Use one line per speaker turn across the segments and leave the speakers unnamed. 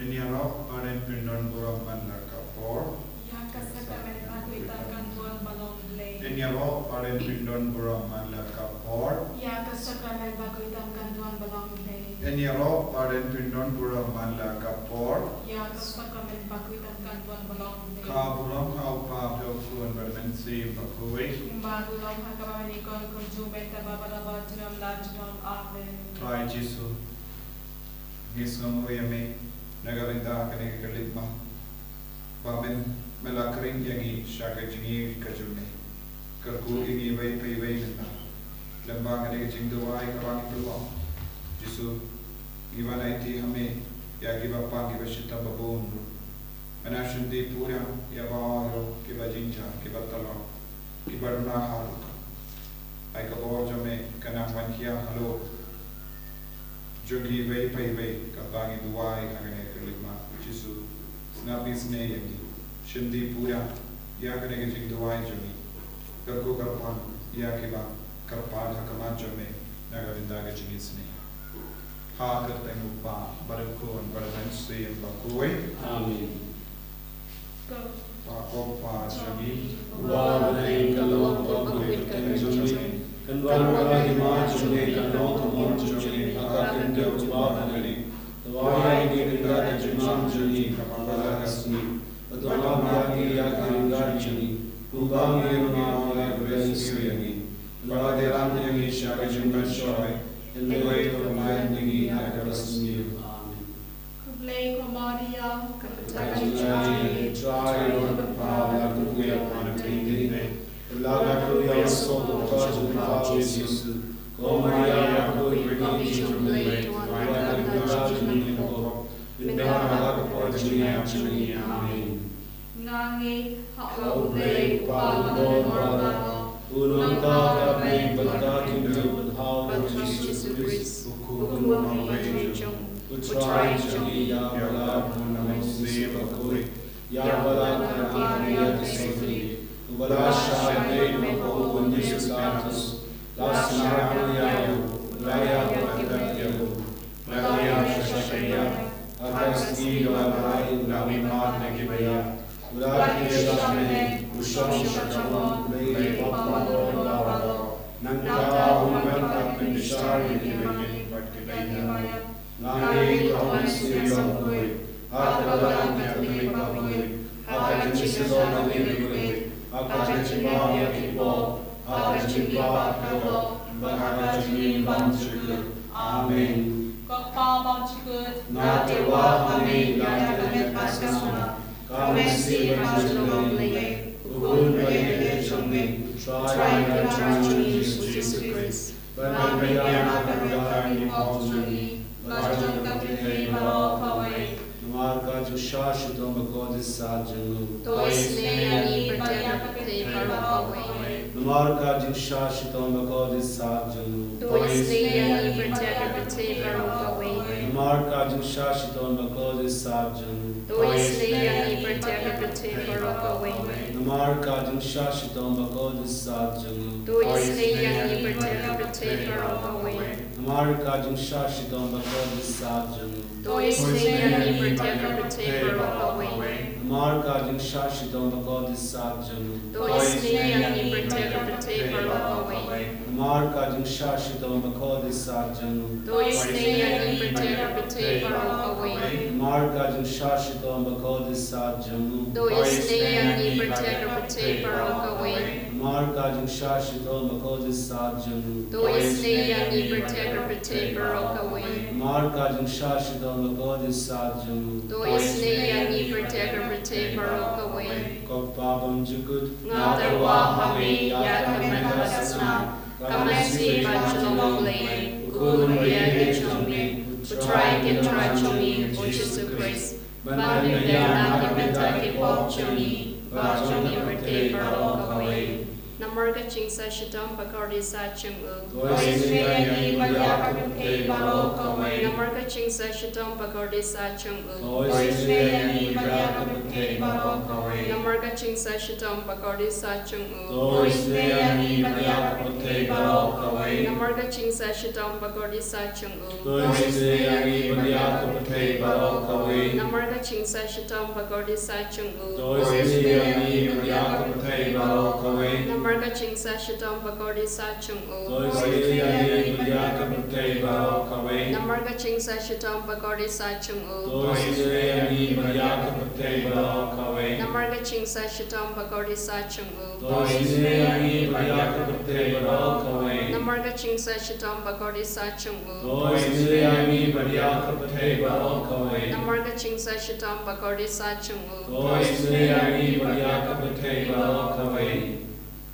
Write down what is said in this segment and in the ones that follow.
Enyarok paren pindon burang mandar kapor. Enyarok paren pindon burang mandar kapor. Enyarok paren pindon burang mandar kapor. Kabulam kaupa belfuan bermensi bakui. Try Jesu. Gisngamu yame nagarinda kane kalipma. Bamen melakring yangi shaka jingi kajune. Karku ingi vai pai vai nanda. Lamba kane jingdawai kawangi pelwa. Jesu iwana iti hame yagi bapa ki bashita babundu. Anashunti pura yavaro ki bajinja ki batala ki baruna haruka. Ai kabor jame kana wankia halo. Jogi vai pai vai kapangi duai kagane kalima Jesu snapi sneyagi shindi pura ya kagane jing duai jogi karko karpan ya kiba karpan hakaman jame nagarinda ga jingisynei ha karteng upa barakon baramansi bakoi
amen
pa opa jogi
wa nei kalong bakoi kan jogi kan wa hima jogi kanong kamon jogi akan dia coba menjadi doa yang kita terjemah jadi kepala kasih doa bagi yang tinggal jadi ubah mirna oleh berisi lagi doa dalam yang isyarat jembat syai endoi termain tinggi agar resmi amin
Kublai Maria
kapitaji try Lord the power that we are on a tinggi laga tu yang soal kau Jesus Oh Maria, aku beri jumlah Tuhan dan jumlah kau. Benda halak perjuangan jumlah. Amin.
Ngangi
Kau beri pahlawan Allah. Ulun kau beri berkat hidup berhal Yesus Kristus. Hukum mengajar. Putra jadi yang balak menamasi bakuri. Yang balak kerana disebut. Balas syahid maupun Yesus Las Maria, Raya Baphylla, Maria Shashaya, Agasti Galai, Navimat Negibaya, Uraki Shamene, Usham Shakaman, Lay Papa Lord, Nanga, Woman, Captain Shari, Gibay, Bakibaya, Nani, Kawan Sirion, Akalan, Catholic Babui, Akachisan, Libri, Akachimam Yakibo, Akachimba Kalo, Bakachim Banchuk, Amen.
Kau Banchuk,
Natawa Amin, Natamet Pasana, Kamesi Banchuk, Ukun Baye Chumi, Try Jesus Christ, Banabaya Nakarani Pauluni, Bajam Kapitay Maro Kawai, Marka Jushashi Domako Sajanu,
Toisnei Baya Kapitay Maro Kawai.
Marka Jushashi Domako Sajanu,
Toisnei Baya Kapitay Maro Kawai.
Marka Jushashi Domako Sajanu,
Toisnei Baya Kapitay Maro Kawai.
Marka Jushashi Domako Sajanu,
Toisnei Baya Kapitay Maro Kawai.
Marka Jushashi Domako Sajanu,
Toisnei Baya Kapitay Maro Kawai.
Marka Jushashi Domako Sajanu,
Toisnei Baya Kapitay Maro Kawai.
Marka Jushashi Domako Sajanu,
Toisnei Baya Kapitay Maro Kawai.
Marka Jushashi Domako Sajanu,
Toisnei Baya Kapitay Maro Kawai.
Marka Jushashi Domako Sajanu,
Toisnei Baya Kapitay Maro Kawai.
Marka Jushashi Domako Sajanu,
Toisnei Baya Kapitay Maro Kawai.
Kopabam Jukut,
Natawa Hami Yakamanasana, Kamasi Bachelomle, Ukun Baye Chumi, Putra Kitra Chumi, O Jesus Christ, Banabaya Nakimentaki Pop Chumi, Bachumi Berte Maro Kawai. Namarga Chingsa Shidam Bakardi Sa Chungu.
Toisnei
Baya Kapitay Maro Kawai. Namarga Chingsa Shidam Bakardi Sa Chungu.
Toisnei Baya Kapitay Maro Kawai,
Namarga Chingsa Shidam Bakardi Sa Chungu.
Toisnei Baya Kapitay Maro Kawai,
Namarga Chingsa Shitong Bagordi Sachung U.
Doisne Yangi Badiaka Pate Baro Kawe.
Namarga Chingsa Shitong Bagordi Sachung U.
Doisne Yangi Badiaka Pate Baro Kawe.
Namarga Chingsa Shitong Bagordi Sachung U.
Doisne Yangi Badiaka Pate Baro Kawe.
Namarga Chingsa Shitong Bagordi Sachung U.
Doisne Yangi Badiaka Pate Baro Kawe.
Namarga Chingsa Shitong Bagordi Sachung U.
Doisne Yangi Badiaka Pate Baro Kawe.
Namarga Chingsa Shitong Bagordi Sachung U.
Doisne Yangi Badiaka Pate Baro Kawe.
Namarga Chingsa Shitong Bagordi Sachung U.
Doisne Yangi Badiaka Pate Baro Kawe.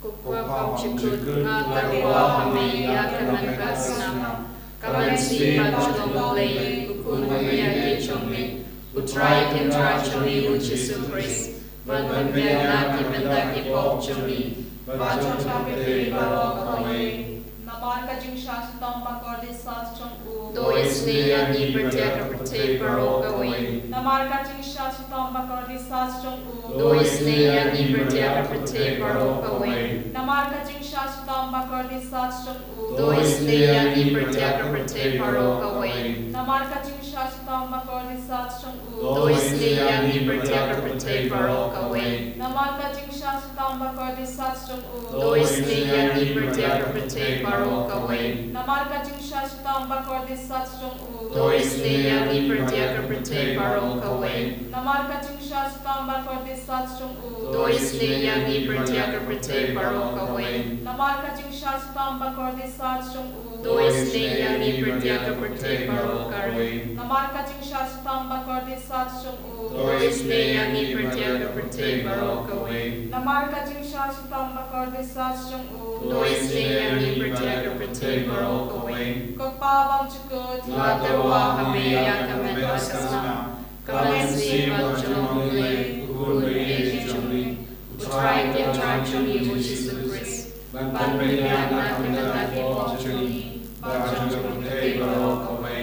Kukwa Pamchikut Nga Tarwa Hame Yakaman Basnam Kaman Si Pachulong-blei Kukun Maya Kichongmi Utrai Kintra Chumi Uchisu Chris Van Bianaki Bendaki Pop Chumi
Bachon Chapete Baro Kawe. Namarga Jingsha Shitong Bagordi Sachung U.
Doisne Yani Bertiaka Pate Baro Kawe.
Namarga Jingsha Shitong Bagordi Sachung U.
Doisne Yani Bertiaka Pate Baro Kawe.
Namarga Jingsha Shitong Bagordi Sachung U.
Doisne Yani Bertiaka Pate Baro Kawe.
Namarga Jingsha Shitong Bagordi Sachung U.
Doisne Yani Bertiaka Pate Baro Kawe.
Namarga Jingsha Shitong Bagordi Sachung U.
Doisne Yani Bertiaka Pate Baro Kawe.
Namarga Jingsha Shitong Bagordi Sachung U.
Doisne Yani Bertiaka Pate Baro Kawe.
Namarga Jingsha Shitong Bagordi Sachung U.
Doisne Yani Bertiaka Pate Baro Kawe.
Namarga Jingsha Shitong Bagordi Sachung U.
Doisne Yani Bertiaka Pate Baro Kawe.
Namarga Jingsha Shitong Bagordi Sachung U.
Doisne Yani Bertiaka Pate Baro Kawe.
Namarga Jingsha Shitong Bagordi Sachung U.
Doisne Yani Bertiaka Pate Baro Kawe.
Kukpabang Chukut
Nga Tarwa Hame Yakaman Basnam Kaman Si Pachulong-blei Kukun Maya Kichongmi Utrai Kintra Chumi Uchisu Chris Van Bianaki Bendaki Pop Chumi
Bachon Chapete Baro Kawe.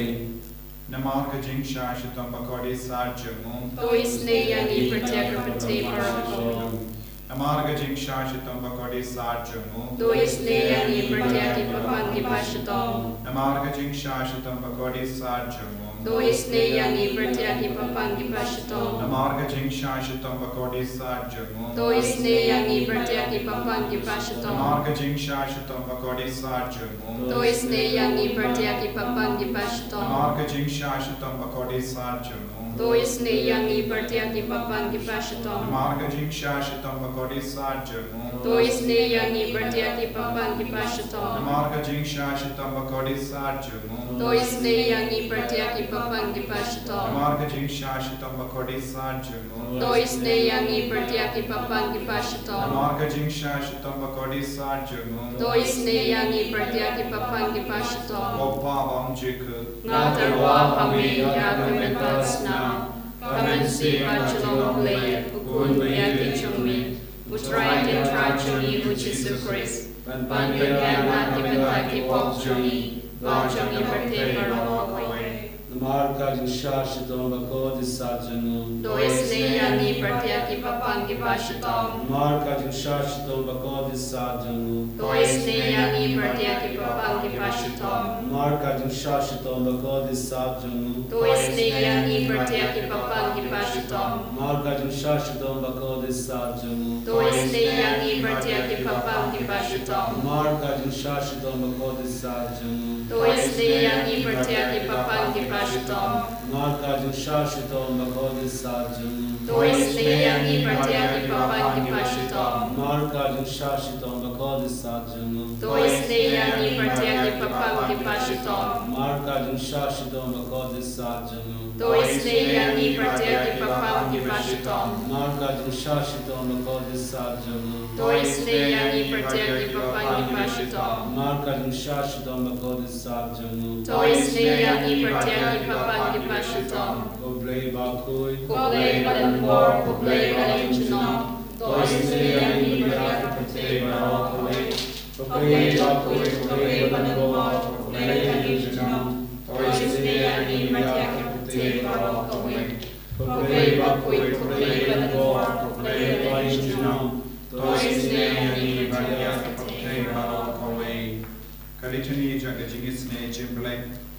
Namarga Jingsha Shitong Bagordi Sachung U.
Doisne Yani Bertiaka Pate Baro Kawe.
Namarga Jingsha Shitong Bagordi Sachung U.
Doisne Yani Bertiaki Papangi Pashitong
Namarga Jingsha Shitong Bagordi Sachung U.
Doisne Yani Bertiaki Papangi Pashitong
Namarga Jingsha Shitong Bagordi Sachung U.
Doisne Yani Bertiaki Papangi Pashitong
Namarga Jingsha Shitong Bagordi Sachung U.
Doisne Yani Bertiaki Papangi Pashitong
Namarga Jingsha Shitong Bagordi Sachung U.
Doisne Yani Bertiaki Papangi Pashitong
Namarga Jingsha Shitong Bagordi Sachung U.
Doisne Yani Bertiaki Papangi Pashitong
Namarga Jingsha Shitong Bagordi Sachung U.
Doisne Yani Bertiaki Papangi Pashitong
Namarga Jingsha Shitong Bagordi Sachung U.
Doisne Yani Bertiaki Papangi Pashitong
Namarga Jingsha Shitong Bagordi Sachung U.
Doisne Yani Bertiaki Papangi Pashitong
Kukpabang Chukut
Nga Tarwa Hame Yakaman Basnam Kaman Si Pachulong-blei Kukun Maya Kichongmi Utrai Kintra Chumi Uchisu Chris Van Bianaki Bendaki Pop Chumi Bachoni Pate Baro Kawe.
Namarga Jingsha Shitong Bagordi Sachung U.
Doisne Yani Bertiaki Papangi Pashitong
Namarga Jingsha Shitong Bagordi Sachung U.
Doisne Yani Bertiaki Papangi Pashitong
Namarga Jingsha Shitong Bagordi Sachung U.
Doisne Yani Bertiaki Papangi Pashitong
Namarga Jingsha Shitong Bagordi Sachung U.
Doisne Yani Bertiaki Papangi Pashitong
Namarga Jingsha Shitong Bagordi Sachung U.
Doisne Yani Bertiaki Papangi Pashitong
Namarga Jingsha Shitong Bagordi Sachung U.
Doisne Yani Bertiaki Papangi Pashitong
Namarga Jingsha Shitong Bagordi Sachung U.
Doisne Yani Bertiaki Papangi Pashitong
Namarga Jingsha Shitong Bagordi Sachung U.
Doisne Yani Bertiaki Papangi Pashitong
Namarga Jingsha Shitong Bagordi Sachung U.
Doisne Yani Bertiaki Papangi Pashitong
Namarga Jingsha Shitong Bagordi Sachung U.
Doisne Yani Bertiaki Papangi Pashitong
Oblei Bakui.
Kublai Balanmor, Kublai Balanchinom Doisne Yani Bertiaki Pate Baro Kawe.
Oblei Bakui, Oblei Balanmor, Oblei Balanchinom.
Doisne Yani Bertiaki Pate Baro Kawe.
Oblei Bakui, Oblei Balanmor, Oblei Balanchinom.
Doisne Yani Bertiaki Pate Baro Kawe. Kalitani janga Jingisynei-blei.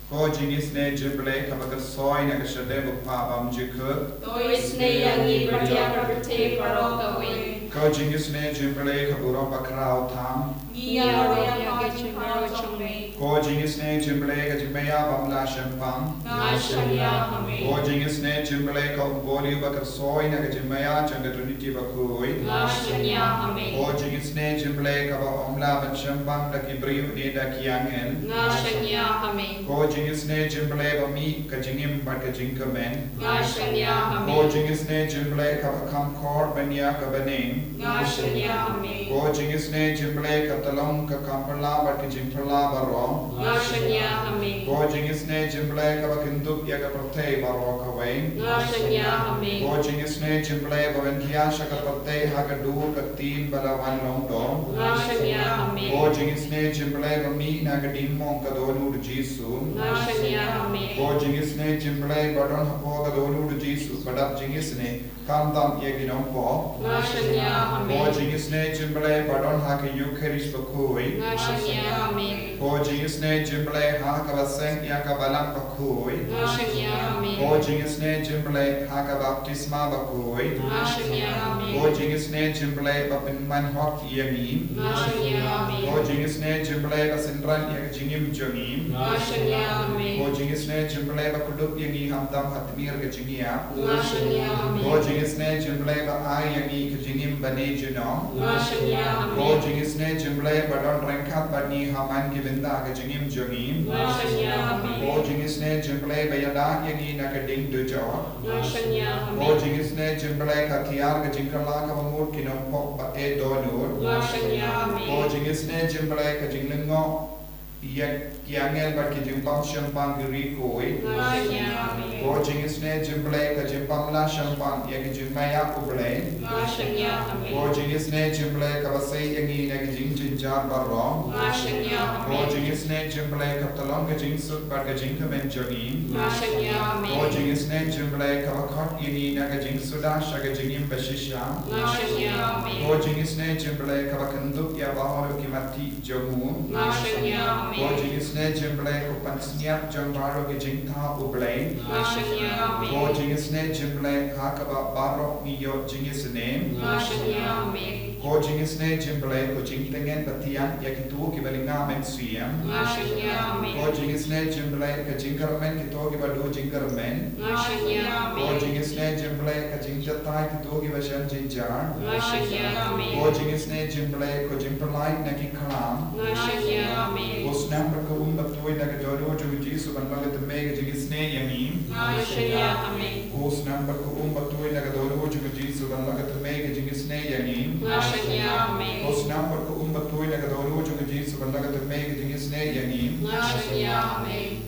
Ko Jingisynei-blei kabaga soy na kashade bupabam jikuk.
Toisnei yangi bertia berte barokawe.
Ko Jingisynei-blei kaburong bakrao tam.
Nia roya gachimaro chome.
Ko Jingisynei-blei kajimaya bamla shempang.
Nashanya hame.
Ko Jingisynei-blei ka boli bakar soy na kajimaya janga tuniti bakui.
Nashanya hame.
Ko Jingisynei-blei kaba omla ban shempang da kibriu ni da kiangen.
Nashanya hame.
Ko Jingisynei-blei bami kajingim bat kajingkamen.
Nashanya hame.
Ko Jingisynei-blei kaba kamkor banya kabaning.
Nashanya hame.
Ko Jingisynei-blei katalong kakamperla bat kajingperla baro.
Nashanya hame.
Ko Jingisynei-blei kaba kinduk ya kapertei baro kawain.
Nashanya hame.
Ko Jingisynei-blei babentia shakapertei hagadu katin balawan longdong.
Nashanya hame.
Ko Jingisynei-blei bami nagadimong kadonu Jisu.
Nashanya hame.
Ko Jingisynei-blei badon hapo kadonu Jisu badap Jingisynei kamtam yeginong po.
Nashanya hame.
Ko Jingisynei-blei badon hake Eucharist bakui.
Nashanya hame.
Ko Jingisynei-blei haka baseng yaka balang bakui.
Nashanya hame.
Ko Jingisynei-blei haka baptisma bakui.
Nashanya hame.
Ko Jingisynei-blei bapinman hok yangim.
Nashanya hame.
Ko Jingisynei-blei basindran yak jingim jangim.
Nashanya hame.
Ko Jingisynei-blei bakudup yangi hamtam hatmir ke jingia.
Nashanya hame.
Ko Jingisynei-blei ba ai yangi ke jingim bane junong.
Nashanya
Ko
hame.
Jingisynei-blei badon rengkat bani haman ke benda ke jingim jangim.
Nashanya hame.
Ko Jingisynei-blei bayada yangi na ke ding dujo.
Nashanya
Ko
hame.
Jingisynei-blei ka tiar ke jingkala ka bamut kinong pok ba e donur.
Nashanya
Ko
hame.
Jingisynei-blei ka jinglengo yak kiangel bat ke jimpam shampang giri koi.
Nashanya hame.
Ko Jingisynei-blei ka jimpam la shampang yak jimpaya ublei.
Nashanya hame.
Ko Jingisynei-blei ka basay yangi na ke jing jinjar barong.
Nashanya
Ko
hame.
Jingisynei-blei ka talong ka jingsut bat ka jingkamen jangim.
Nashanya
Ko
hame.
Jingisynei-blei ka bakot yangi na ka jingsuda sha ka jingim bashisha.
Nashanya hame.
Ko Jingisynei-blei ka bakanduk ya bahor ki mati jamu.
Nashanya
Ko
hame.
Jingisynei-blei ko pansniap jang baro ke jingta ublei.
Nashanya
Ko
hame.
Jingisynei-blei ha ka ba barok ni yo Jingisynei.
Nashanya hame.
Ko Jingisynei-blei ko jingtengen batian ya kitu ki balinga men siyam.
Nashanya hame.
Ko Jingisynei-blei ka jingkarmen kitu ki badu jingkarmen.
Nashanya
Ko
hame.
Jingisynei-blei ka jingjatai kitu ki bashan jinjar.
Nashanya
Ko
hame.
Jingisynei-blei ko jingperlai na ki kalam.
Nashanya hame.
Ko snapper ko umbatoi na ka dodo jo Jisu ban bagat me ka Jingisynei yamim.
Nashanya hame.
Ko snapper ko umbatoi na ka dodo jo Jisu ban bagat me ka Jingisynei yamim.
Nashanya hame.
Ko snapper ko umbatoi na ka dodo jo Jisu ban bagat me ka Jingisynei yamim.
Nashanya hame.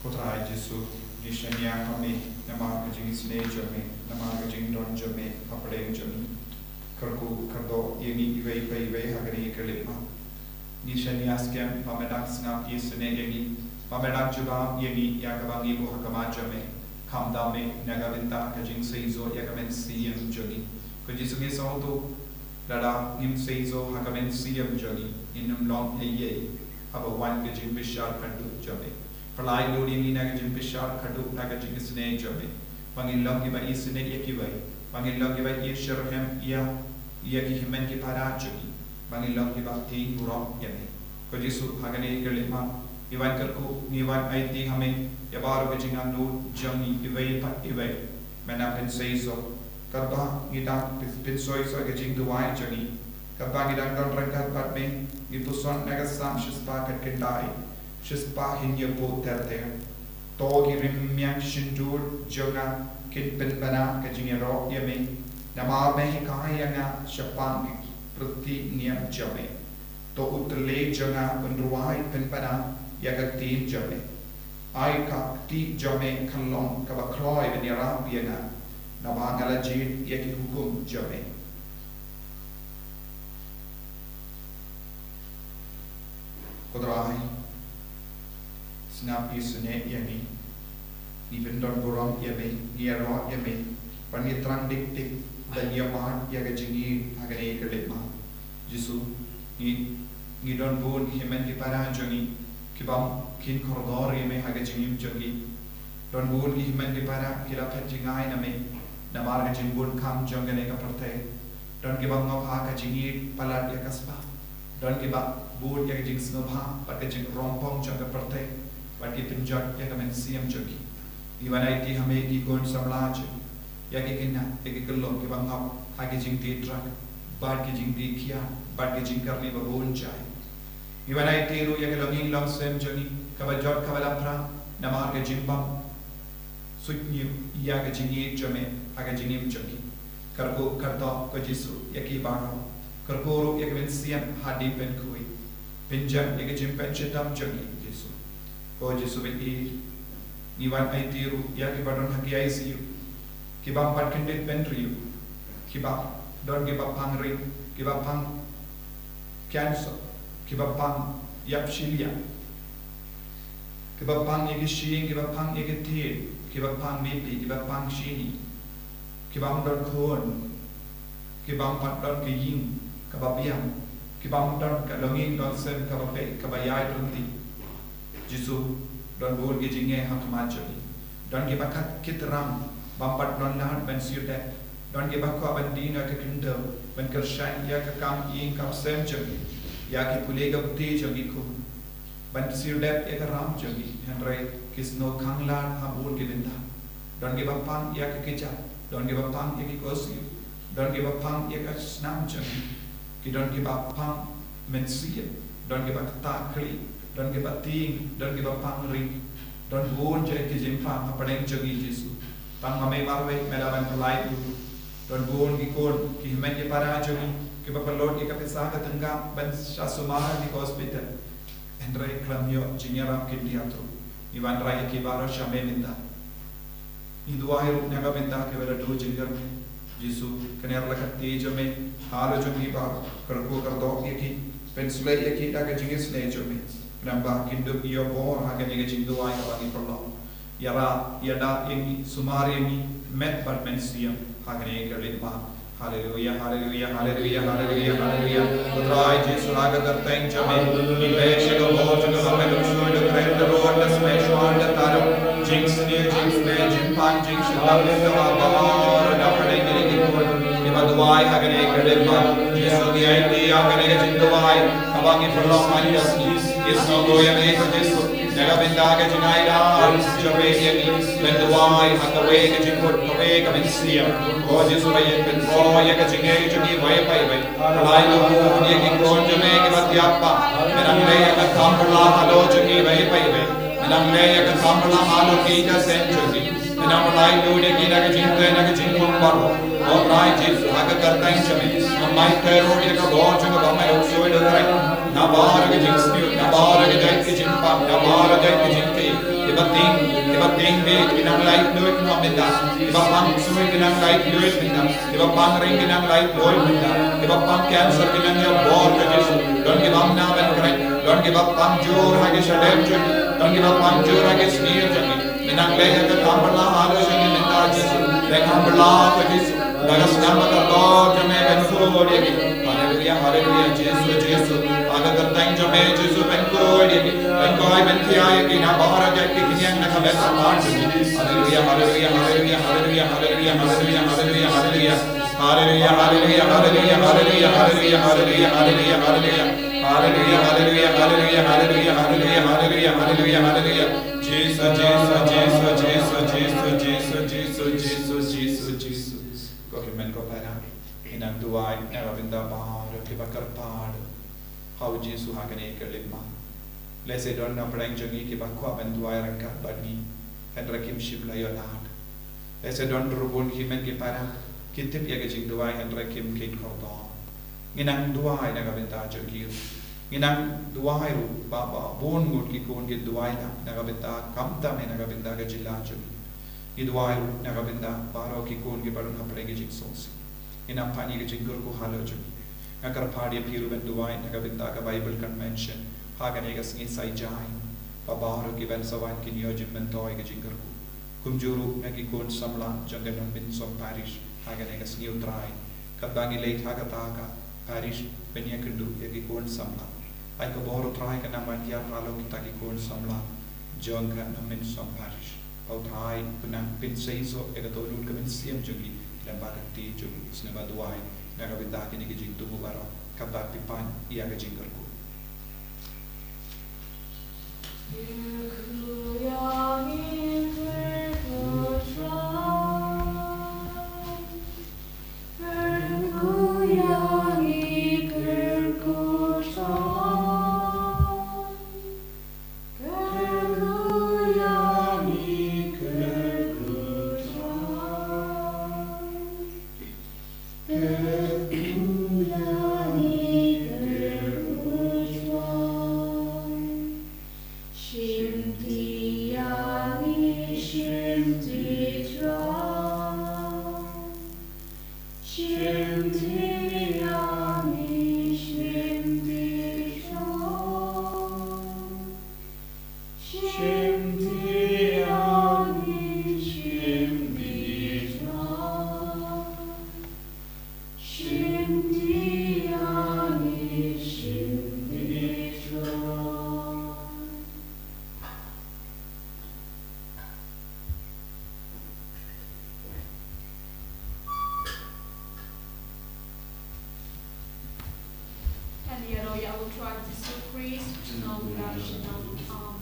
Ko trai Jisu Nishanya kami nama ka Jingisynei jami nama ka jingdon jami papade jami. Karku kardo yami iwei pa iwei hagani kerlipma. Nishanya skem pamenak snap Yesune yami pamenak juba yami yakabang ibu hakama jami kamdame nagavinta ka Jingseizo yakamen siyam jagi. Ko Jisu ngeso to dada nim seizo hakamen siyam jagi inum long ye aba wan ka Jingbishar kadu jami. Perlai lodi ni naga Jingbishar kadu naga Jingisynei jami. Pangilong iba Yesune yakiwai. Pangilong iba Yesherhem ia ki himen ki para jagi. Pangilong iba ti burong yami. Ko Jisu hagani kerlipma iwan kerku niwan aiti hame yabaru kejingan nu jami iwai pat iwai. Mena penseizo karba ngidang pinsoi so kejing duwai jagi. Karba ngidang don rengkat pat me ituson nagasam shispa kat kendai. Shispa hinya po terter. Togi rimyang shindur jonga kin penbana kejingero yami. Nama me kaya nga syapang prati niam jami. To utele jonga unruai penbana yagatin jami. Ai ka ti jami kalong kabakloi benira biana. Nama ngalajid yaki hukum jami. Kodrai snap Yesune yami. Ni vendor borong yami. Ni aro yami. Panitrang dik dan yaman yaga jingi agane kerlipma. Jisu ni ngidon bun himen ki para jongi kibam kin koridor yeme haga jingim jongi don bun ki himen ki para kila pet jingai na me na mar ga jingbun kam jongane ka parte don kibam ngop ha ka jingi palat ya kaspa don kibam bun ya jing snobha pat ka jing rompong jong ka parte pat ki pinjot ya ka men siam jongi iwanai ti hame ki kon samlaj ya ki kinna ya ki kello kibam ngop ha ki jing ti trak bad ki jing ti kia bad ki jing karni ba bun chai iwanai ti ru ya ki longin long sem jongi kabajot kabalapra na mar ga jingbam sutnyu ya ga jingi jome aga jingim jongi karko karta ko jisu yaki baro karko yak ben siam hadi ben kui pinjam yak jim pen chetam jongi jisu ko jisu be ni wan ai tiru yaki badon haki ai siu ki bam pat kendet ben riu ki ba don ki ba pang ring ki ba pang cancer ki ba pang yap shilia ki ba pang yak shi ki ba pang yak ti ki ba pang BP ki ba pang shini kibam don kon kibam pat don ke ying kababiam kibam don ka longing don sem kabape kabayai don ti jisu don bol ke jinge hak majoni don ke bakat kitram bam pat don lahat ben siude don ke bakwa bandina ke Kynta ben kershan ya ka kam ying kam sem jogi ya ki pulega buti jogi ko ben siude ya ka ram jogi henry kisno khangla ha bol ke dinda don ke bapang ya ke keja don't give a pang if he goes you. Don't give a pang if a snam journey. You don't give a pang mensia. Don't give a takli. Don't give a thing. Don't give a pang ring. Don't go on jet his infam, a padang jogi jisu. Pang mame marwe, melavan polite. Don't go on gikon, ki himaki parajogi, give up a load, ikapisaka tanga, ben shasumara the hospital. And Ray Clamio, Jinera Kindiatro. Ivan Rai Kibaro Shameminda. Iduahiru naga benda ke wala do jingar me jisu kaner la katti jame halo jogi ba karko kardo yaki pensule yaki daga jingisynei jame namba kindu iyo bor haga nega jinduai ka bagi perlo yara yada yemi sumari yemi met but mensiam haga nega lidma hallelujah hallelujah hallelujah hallelujah hallelujah putrai jisu haga karteng jame ileshe go bor joga hamelu shoy do great the road the smash on the taro Jingisynei-blei jimpan jingshitam kawa bahar dapade giri kon ibaduai hagane kademba jisu gi aiti hagane jinduai kabangi perlong manjasni isno goyame ko jisu naga benda ga jinaida jabe yeni benduai hakawe ga jinkot kawe ga mensiam ko jisu bayen ben ko ya ga jinge juni vai pai bai lai lo ni gi kon jame ke batyappa menang le ga kamla halo juni vai pai bai Menang leya ka kamla halo kita senjogi. Menang mulai lude kita ka jinta na ka jingkong baro. O prai jisu aga kartain chame. Namai tero dia ka bor juga bamai uksoi do trai. Na bar ka jingsniu, na bar ka jait ka jingpa, na bar ka jait ka jingti. Ibating be kinang light luit no minda. Ibapang sui kinang light luit minda. Ibapang ring kinang light luit minda. Ibapang cancer kinang ya bor ka jisu. Don't give up now and correct. Don't give up panjur hagi shadem jogi. Don't give up panjur hagi sneer jogi. Menang leya ka kamla halo jogi minda jisu. Le kamla ka jisu. Dagas nama ka God jame benko yagi. Hallelujah hallelujah jisu jisu. Aga kartang jame jisu benko yagi. Benko ay benkia yagi na bahara jagi kinyang na kabesa panjuri. Hallelujah hallelujah hallelujah hallelujah hallelujah hallelujah hallelujah hallelujah. Hallelujah hallelujah hallelujah hallelujah hallelujah hallelujah hallelujah hallelujah. Hallelujah, hallelujah, hallelujah, hallelujah, hallelujah, hallelujah, hallelujah, hallelujah. Jesus, Jesus, Jesus, Jesus, Jesus, Jesus, Jesus, Jesus, Jesus. Kau kimen kau pada inang duai nara benda bahar kibakar pad. How Jesus hagane kelima. Lese don na perang jangi kibakwa ben duai rangkat bani. Hendra kim shibla yonat. Lese don rubun kimen kipara kitip ya kecing duai hendra kim kin korban. Nginang duai naga benda jogir. Nginang duai ru baba bon ngut ki kon ki duai naga benda kamta me naga benda ga jilla jogi. I duai ru naga benda baro ki kon ki barun hapre ki jing sonsi. Inang pani ki jingur ko halo jogi. Ngakar padi piru ben duai naga benda ka Bible convention haga nega singi sai jai. Babaro ki ben sawan ki niyojin ben toy ki jingur ko. Kumjuru nagi kon samla jangan bin som parish haga nega singi utrai. Kabangi late haga taka parish benya kendu yagi kon samla ai ka boro trai ka naman dia pralo kita ki kon samla jongka namin som parish au trai punang pin seizo e ka tolun ka min siam jungi lamba ka ti jungi snaba duai na ka binda ki ni ki jing tumu baro ka ba pipan ia ka jingal ko
And the other, I will try to decrease, no reduction of